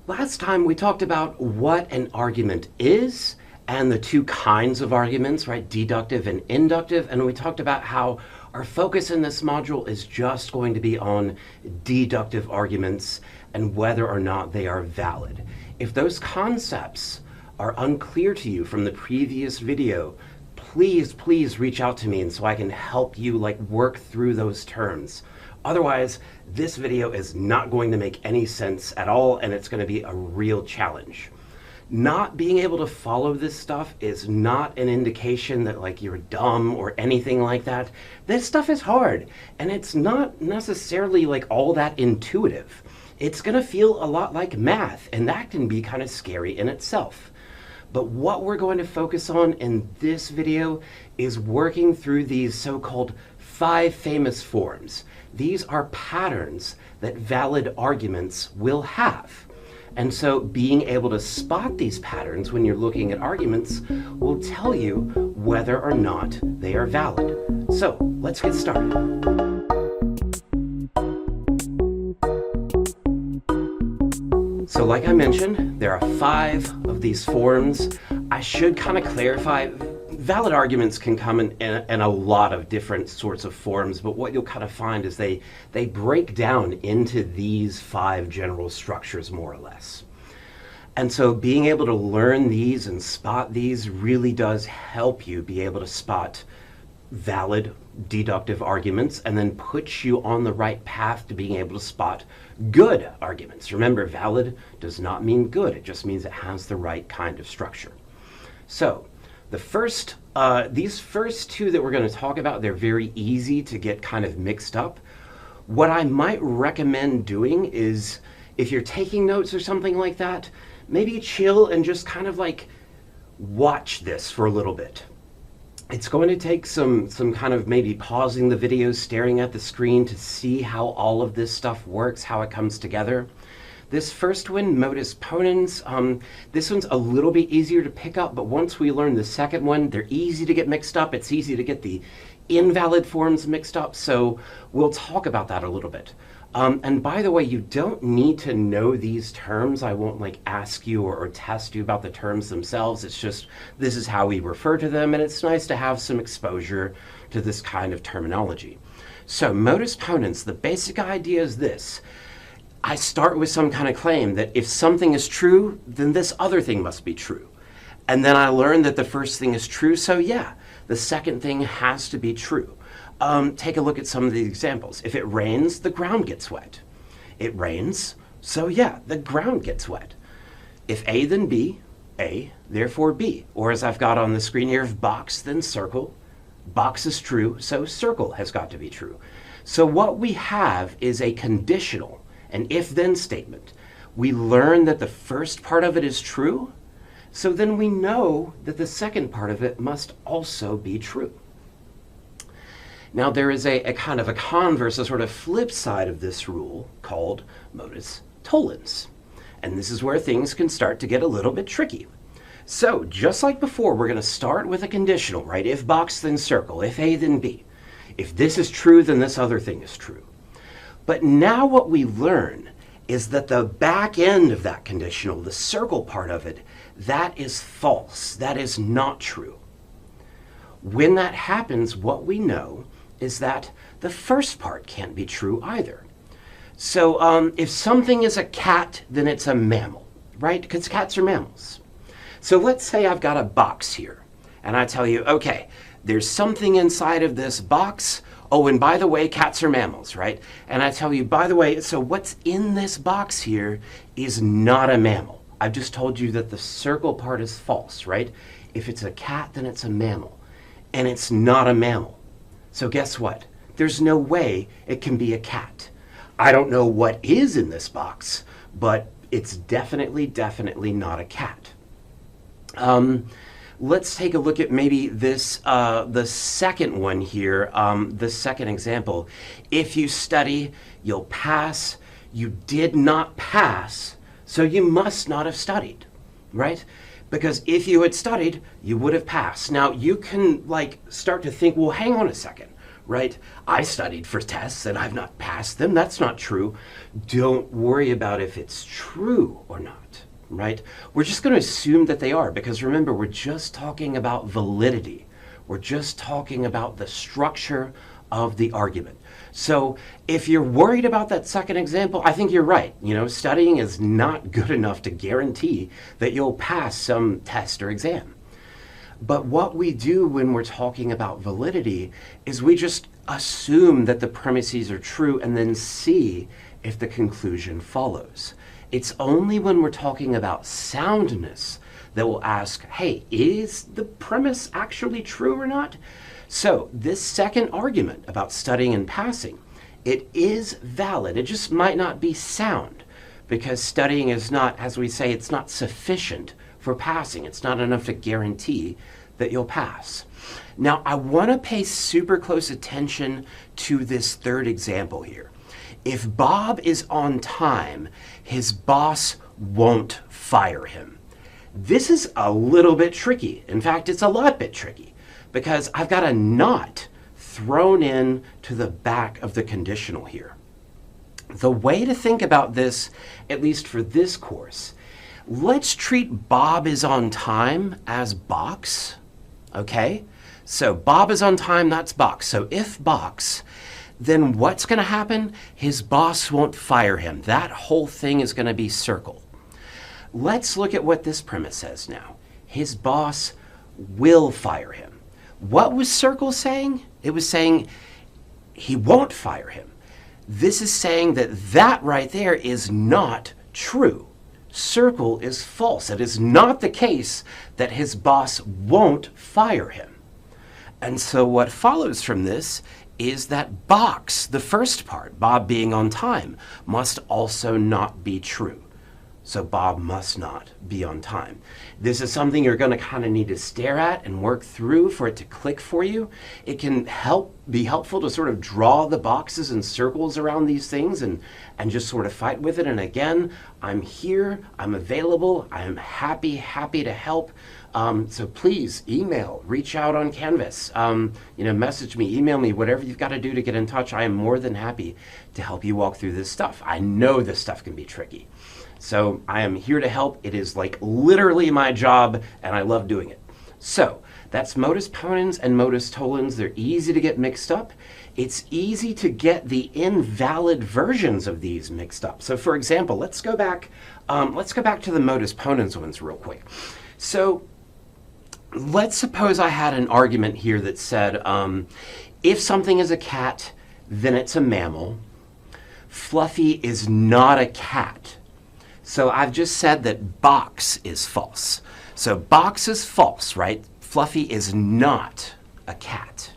Last time we talked about what an argument is and the two kinds of arguments, right? Deductive and inductive. And we talked about how our focus in this module is just going to be on deductive arguments and whether or not they are valid. If those concepts are unclear to you from the previous video, please reach out to me and so I can help you work through those terms. Otherwise, this video is not going to make any sense at all, and it's going to be a real challenge. Not being able to follow this stuff is not an indication that you're dumb or anything like that. This stuff is hard, and it's not necessarily all that intuitive. It's going to feel a lot like math, and that can be kind of scary in itself. But what we're going to focus on in this video is working through these so-called 5 famous forms. These are patterns that valid arguments will have. And so being able to spot these patterns when you're looking at arguments will tell you whether or not they are valid. So let's get started. So like I mentioned, there are 5 of these forms. I should kind of clarify, valid arguments can come in a lot of different sorts of forms, but what you'll kind of find is they break down into these 5 general structures more or less. And so being able to learn these and spot these really does help you be able to spot valid deductive arguments and then puts you on the right path to being able to spot good arguments. Remember, valid does not mean good. It just means it has the right kind of structure. So these first 2 that we're going to talk about, they're very easy to get kind of mixed up. What I might recommend doing is, if you're taking notes or something like that, maybe chill and just kind of watch this for a little bit. It's going to take some kind of maybe pausing the video, staring at the screen to see how all of this stuff works, how it comes together. This first one, modus ponens, this one's a little bit easier to pick up, but once we learn the second one, they're easy to get mixed up. It's easy to get the invalid forms mixed up, so we'll talk about that a little bit. And by the way, you don't need to know these terms. I won't ask you or test you about the terms themselves. It's just, this is how we refer to them, and it's nice to have some exposure to this kind of terminology. So modus ponens, the basic idea is this. I start with some kind of claim that if something is true, then this other thing must be true. And then I learn that the first thing is true, so yeah, the second thing has to be true. Take a look at some of the examples. If it rains, the ground gets wet. It rains, so yeah, the ground gets wet. If A, then B, A, therefore B. Or as I've got on the screen here, if box, then circle. Box is true, so circle has got to be true. So what we have is a conditional, an if-then statement. We learn that the first part of it is true, so then we know that the second part of it must also be true. Now there is a kind of a converse, a sort of flip side of this rule called modus tollens. And this is where things can start to get a little bit tricky. So just like before, we're going to start with a conditional, right? If box, then circle. If A, then B. If this is true, then this other thing is true. But now what we learn is that the back end of that conditional, the circle part of it, that is false. That is not true. When that happens, what we know is that the first part can't be true either. So if something is a cat, then it's a mammal, right? Because cats are mammals. So let's say I've got a box here, and I tell you, okay, there's something inside of this box. Oh, and by the way, cats are mammals, right? And I tell you, by the way, so what's in this box here is not a mammal. I've just told you that the circle part is false, right? If it's a cat, then it's a mammal, and it's not a mammal. So guess what? There's no way it can be a cat. I don't know what is in this box, but it's definitely not a cat. Let's take a look at maybe this, the second one here, the second example. If you study, you'll pass. You did not pass, so you must not have studied, right? Because if you had studied, you would have passed. Now you can start to think, well, hang on a second, right? I studied for tests and I've not passed them. That's not true. Don't worry about if it's true or not, right? We're just going to assume that they are, because remember, we're just talking about validity. We're just talking about the structure of the argument. So if you're worried about that second example, I think you're right. You know, studying is not good enough to guarantee that you'll pass some test or exam. But what we do when we're talking about validity is we just assume that the premises are true and then see if the conclusion follows. It's only when we're talking about soundness that we'll ask, hey, is the premise actually true or not? So this second argument about studying and passing, it is valid. It just might not be sound, because studying is not, as we say, it's not sufficient for passing. It's not enough to guarantee that you'll pass. Now, I want to pay super close attention to this third example here. If Bob is on time, his boss won't fire him. This is a little bit tricky. In fact, it's a lot bit tricky, because I've got a not thrown in to the back of the conditional here. The way to think about this, at least for this course, let's treat Bob is on time as box, okay? So Bob is on time, that's box. So if box, then what's going to happen? His boss won't fire him. That whole thing is going to be circle. Let's look at what this premise says now. His boss will fire him. What was circle saying? It was saying he won't fire him. This is saying that that right there is not true. Circle is false. It is not the case that his boss won't fire him. And so what follows from this is that box, the first part, Bob being on time, must also not be true. So Bob must not be on time. This is something you're going to kind of need to stare at and work through for it to click for you. It can be helpful to sort of draw the boxes and circles around these things and just sort of fight with it. And again, I'm here, I'm available, I am happy to help. So please email, reach out on Canvas, message me, email me, whatever you've got to do to get in touch. I am more than happy to help you walk through this stuff. I know this stuff can be tricky. So I am here to help. It is like literally my job, and I love doing it. So that's modus ponens and modus tollens. They're easy to get mixed up. It's easy to get the invalid versions of these mixed up. So for example, let's go back to the modus ponens ones real quick. So let's suppose I had an argument here that said, if something is a cat, then it's a mammal. Fluffy is not a cat. So I've just said that box is false. So box is false, right? Fluffy is not a cat.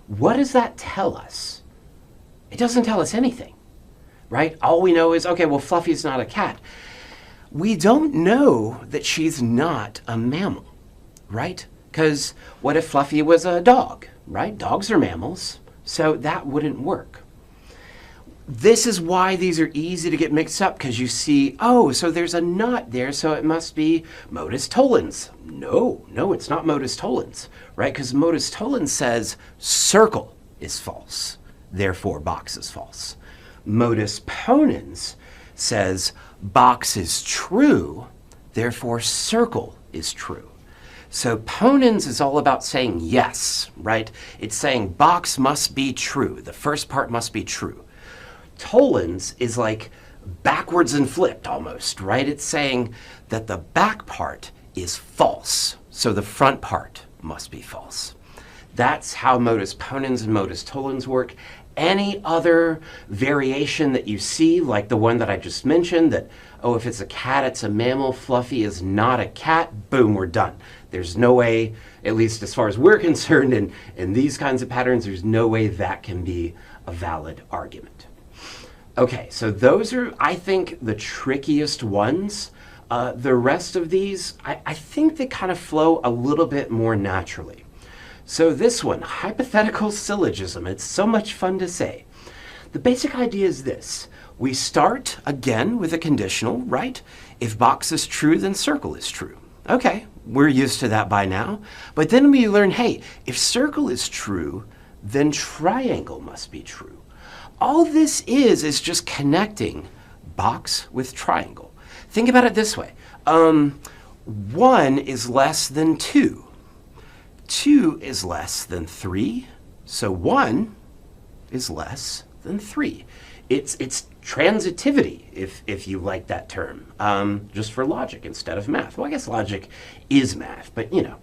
What does that tell us? It doesn't tell us anything, right? All we know is, okay, well, Fluffy's not a cat. We don't know that she's not a mammal, right? Because what if Fluffy was a dog, right? Dogs are mammals, so that wouldn't work. This is why these are easy to get mixed up, because you see, oh, so there's a not there, so it must be modus tollens. No, it's not modus tollens, right? Because modus tollens says circle is false, therefore box is false. Modus ponens says box is true, therefore circle is true. So ponens is all about saying yes, right? It's saying box must be true. The first part must be true. Tollens is like backwards and flipped almost, right? It's saying that the back part is false, so the front part must be false. That's how modus ponens and modus tollens work. Any other variation that you see, like the one that I just mentioned, that, oh, if it's a cat, it's a mammal, Fluffy is not a cat, boom, we're done. There's no way, at least as far as we're concerned, in these kinds of patterns, there's no way that can be a valid argument. Okay, so those are, I think, the trickiest ones. The rest of these, I think they kind of flow a little bit more naturally. So this one, hypothetical syllogism, it's so much fun to say. The basic idea is this. We start, again, with a conditional, right? If box is true, then circle is true. Okay, we're used to that by now. But then we learn, hey, if circle is true, then triangle must be true. All this is just connecting box with triangle. Think about it this way. 1 is less than 2. 2 is less than 3. So 1 is less than 3. It's transitivity, if you like that term, just for logic instead of math. Well, I guess logic is math, but you know.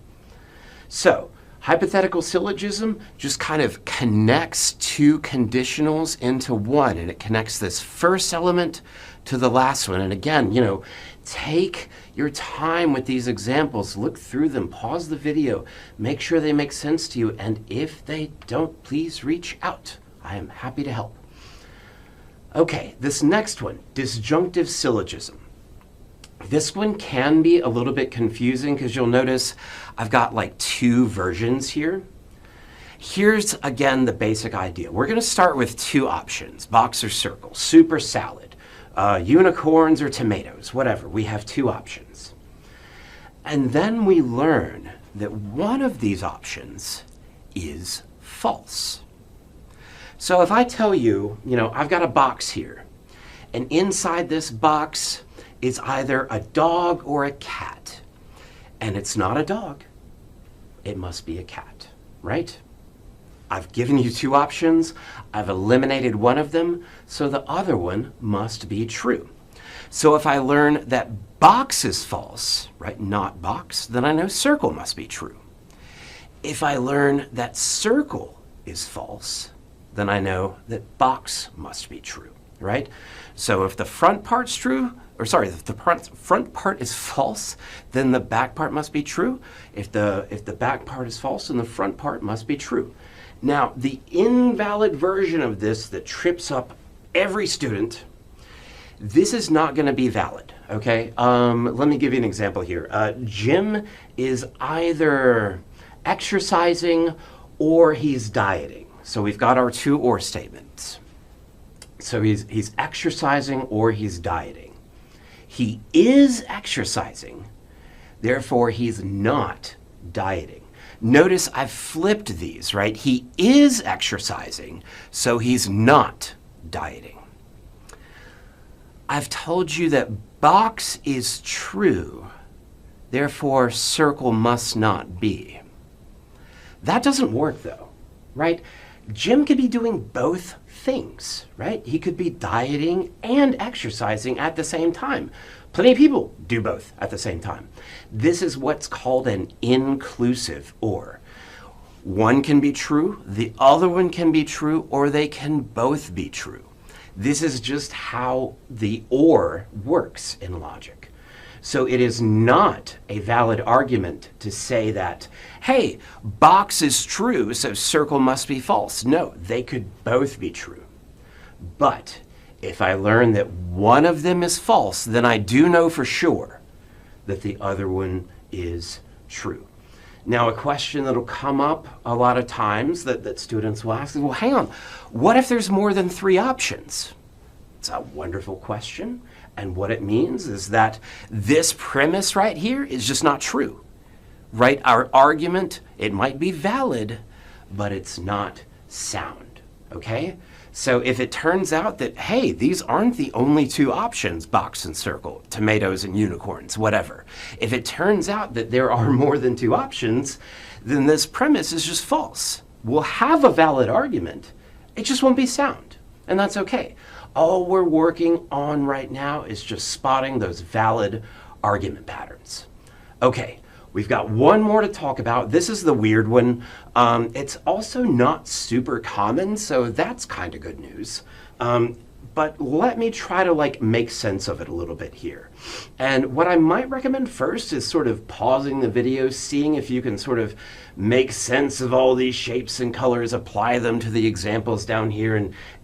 So hypothetical syllogism just kind of connects two conditionals into one, and it connects this first element to the last one. And again, you know, take your time with these examples, look through them, pause the video, make sure they make sense to you, and if they don't, please reach out. I am happy to help. Okay, this next one, disjunctive syllogism. This one can be a little bit confusing because you'll notice I've got like two versions here. Here's again the basic idea. We're going to start with two options, box or circle, soup or salad, unicorns or tomatoes, whatever. We have two options. And then we learn that one of these options is false. So if I tell you, you know, I've got a box here, and inside this box is either a dog or a cat, and it's not a dog, it must be a cat, right? I've given you two options, I've eliminated one of them, so the other one must be true. So if I learn that box is false, right, not box, then I know circle must be true. If I learn that circle is false, then I know that box must be true, right? So if the front part's true, or sorry, if the front part is false, then the back part must be true. If the back part is false, then the front part must be true. Now, the invalid version of this that trips up every student, this is not going to be valid, okay? Let me give you an example here. Jim is either exercising or he's dieting. So we've got our two or statements. So he's exercising or he's dieting. He is exercising, therefore he's not dieting. Notice I've flipped these, right? He is exercising, so he's not dieting. I've told you that box is true, therefore circle must not be. That doesn't work though, right? Jim could be doing both things, right? He could be dieting and exercising at the same time. Plenty of people do both at the same time. This is what's called an inclusive or. One can be true, the other one can be true, or they can both be true. This is just how the or works in logic. So it is not a valid argument to say that, hey, box is true, so circle must be false. No, they could both be true. But if I learn that one of them is false, then I do know for sure that the other one is true. Now, a question that'll come up a lot of times that students will ask is, well, hang on, what if there's more than three options? It's a wonderful question. And what it means is that this premise right here is just not true, right? Our argument, it might be valid, but it's not sound, okay? So if it turns out that, hey, these aren't the only two options, box and circle, tomatoes and unicorns, whatever. If it turns out that there are more than two options, then this premise is just false. We'll have a valid argument, it just won't be sound, and that's okay. All we're working on right now is just spotting those valid argument patterns. Okay, we've got one more to talk about. This is the weird one. It's also not super common, so that's kind of good news. But let me try to make sense of it a little bit here. And what I might recommend first is sort of pausing the video, seeing if you can sort of make sense of all these shapes and colors, apply them to the examples down here,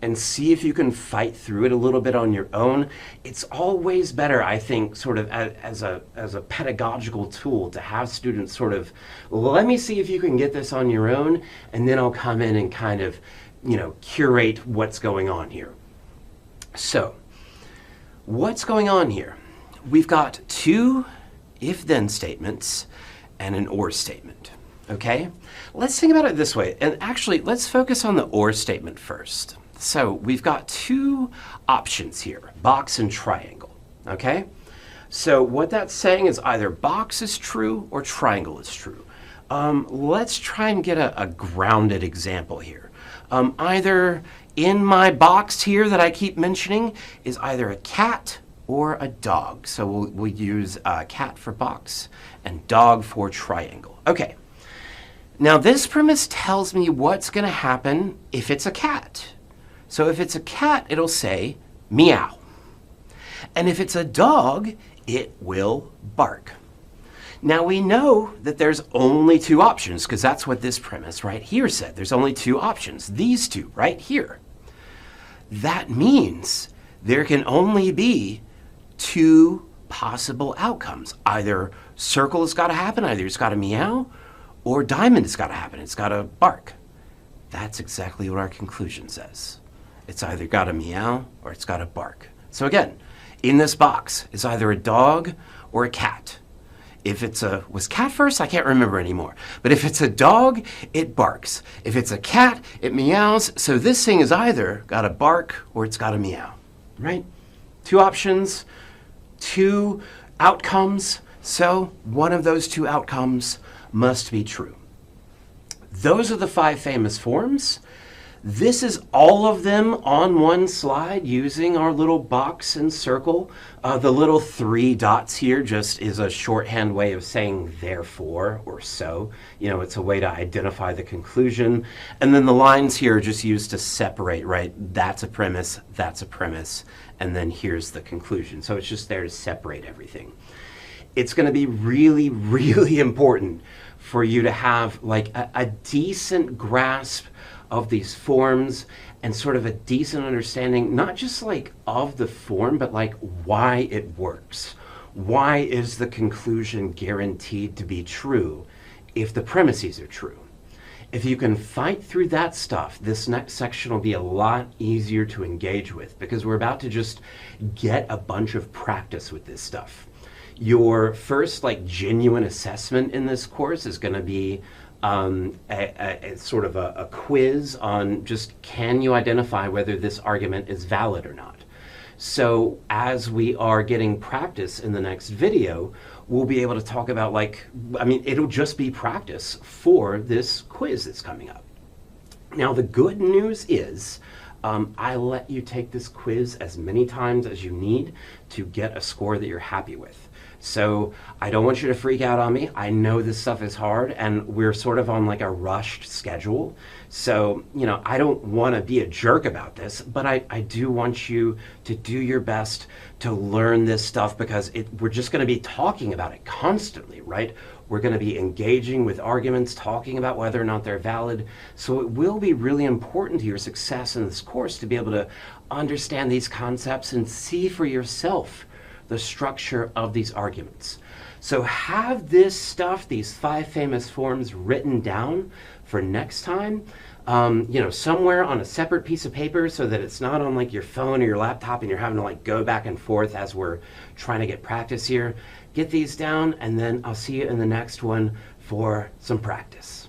and see if you can fight through it a little bit on your own. It's always better, I think, sort of as a pedagogical tool to have students sort of, let me see if you can get this on your own, and then I'll come in and kind of, you know, curate what's going on here. So, what's going on here? We've got two if-then statements and an or statement. okay? Let's think about it this way. And actually, let's focus on the or statement first. So we've got two options here, box and triangle, okay? So what that's saying is either box is true or triangle is true. Let's try and get a grounded example here. Either in my box here that I keep mentioning is either a cat or a dog. So we'll use cat for box and dog for triangle. Okay. Now this premise tells me what's going to happen if it's a cat. So if it's a cat, it'll say meow. And if it's a dog, it will bark. Now we know that there's only two options because that's what this premise right here said. There's only two options, these two right here. That means there can only be two possible outcomes. Either circle has got to happen, either it's got to meow, or diamond has got to happen, it's got to bark. That's exactly what our conclusion says. It's either got to meow or it's got to bark. So again, in this box is either a dog or a cat. If it's was cat first? I can't remember anymore. But if it's a dog, it barks. If it's a cat, it meows. So this thing is either got to bark or it's got to meow, right? Two options, two outcomes. So one of those two outcomes must be true. Those are the five famous forms. This is all of them on one slide using our little box and circle. The little three dots here just is a shorthand way of saying therefore or so. You know, it's a way to identify the conclusion. And then the lines here are just used to separate, right? That's a premise, and then here's the conclusion. So it's just there to separate everything. It's going to be really, really important for you to have like a decent grasp of these forms and sort of a decent understanding, not just like of the form, but like why it works. Why is the conclusion guaranteed to be true if the premises are true? If you can fight through that stuff, this next section will be a lot easier to engage with because we're about to just get a bunch of practice with this stuff. Your first like genuine assessment in this course is going to be a sort of a quiz on just can you identify whether this argument is valid or not. So as we are getting practice in the next video, we'll be able to talk about it'll just be practice for this quiz that's coming up. Now the good news is I let you take this quiz as many times as you need to get a score that you're happy with. So I don't want you to freak out on me. I know this stuff is hard and we're sort of on like a rushed schedule. So, you know, I don't want to be a jerk about this, but I do want you to do your best to learn this stuff because we're just going to be talking about it constantly, right? We're going to be engaging with arguments, talking about whether or not they're valid. So it will be really important to your success in this course to be able to understand these concepts and see for yourself the structure of these arguments. So have this stuff, these five famous forms written down for next time, you know, somewhere on a separate piece of paper so that it's not on like your phone or your laptop and you're having to like go back and forth as we're trying to get practice here. Get these down and then I'll see you in the next one for some practice.